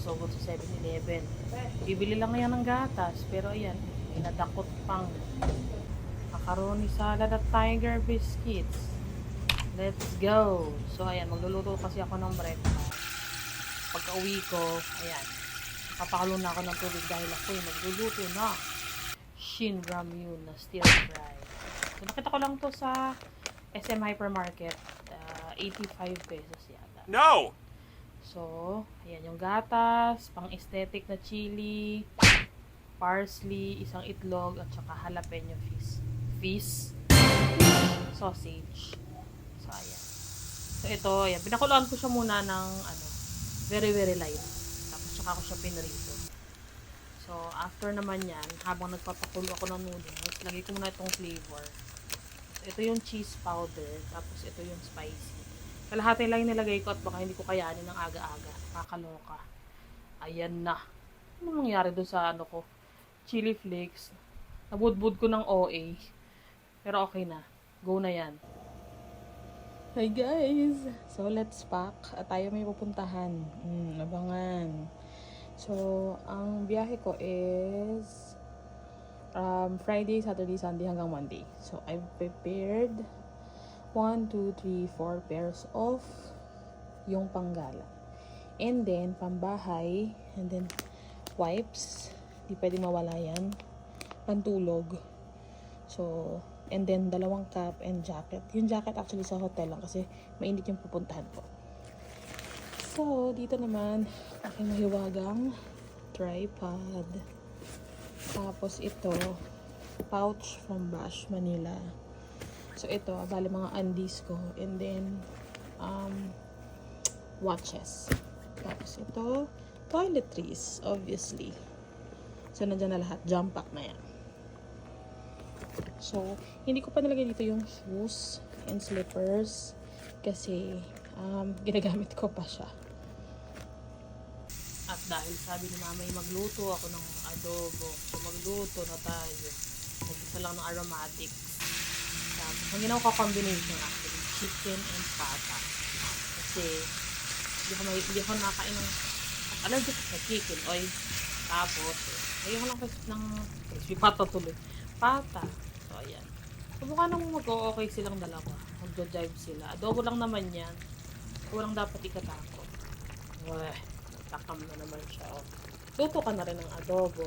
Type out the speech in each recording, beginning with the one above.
So, go to 7-Eleven. Bibili lang yan ng gatas. Pero ayan, may nadakot pang macaroni salad at tiger biscuits. Let's go! So, ayan, magluluto kasi ako ng breakfast. Pagka uwi ko, ayan, papakalo na ako ng tubig dahil ako magluluto na Shin Ramyun na stir fry. So, nakita ko lang to sa SM Hypermarket. 85 pesos yata. No! So, ayan yung gatas, pang-aesthetic na chili, parsley, isang itlog, at saka jalapeno fish sausage. So, ayan. So, ito, ayan. Pinakuloan ko siya muna ng, very, very light. Tapos, saka ko siya pinrito. So, after naman yan, habang nagpapakulo ako ng noodles, lagay ko muna itong flavor. So, ito yung cheese powder, tapos ito yung spicy. Kalahati lang yung nilagay ko at baka hindi ko kayanin ng aga-aga. Kakaloka. Ayan na. Ano nangyari doon sa ko? Chili flakes. Nabudbud ko ng OA. Pero okay na. Go na yan. Hi guys! So, let's pack. At tayo may pupuntahan. Abangan. So, ang biyahe ko is Friday, Saturday, Sunday hanggang Monday. So, I've prepared 1, 2, 3, 4 pairs of yung panggala. And then, pambahay. And then, wipes. Di pwede mawala yan. Pantulog. So, and then, 2 cap and jacket. Yung jacket actually sa hotel lang kasi mainit yung pupuntahan ko. So, dito naman, aking mahiwagang tripod. Tapos ito, pouch from Bash, Manila. So, ito, bali mga undies ko. And then, watches. Tapos ito, toiletries, obviously. So, nandiyan na lahat. Jump pack na yan. So, hindi ko pa nilagay dito yung shoes and slippers. Kasi, ginagamit ko pa siya. At dahil sabi ni mama magluto ako ng adobo. So, magluto na tayo. Mag-isa lang ng aromatics. Tapos, ang ginawa ko combination actually, chicken and pata. Kasi, hindi ako nakain ng allergic sa chicken oil. Tapos, ayoko lang kasi ng crispy pata tuloy. Pata. So, ayan. Subukan nang mag-o-okay silang dalawa. Mag-jive sila. Adobo lang naman yan. Walang dapat ikatakot. Uy, takam na naman siya. Oh. Luto ka na rin ng adobo.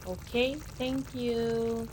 Okay, thank you.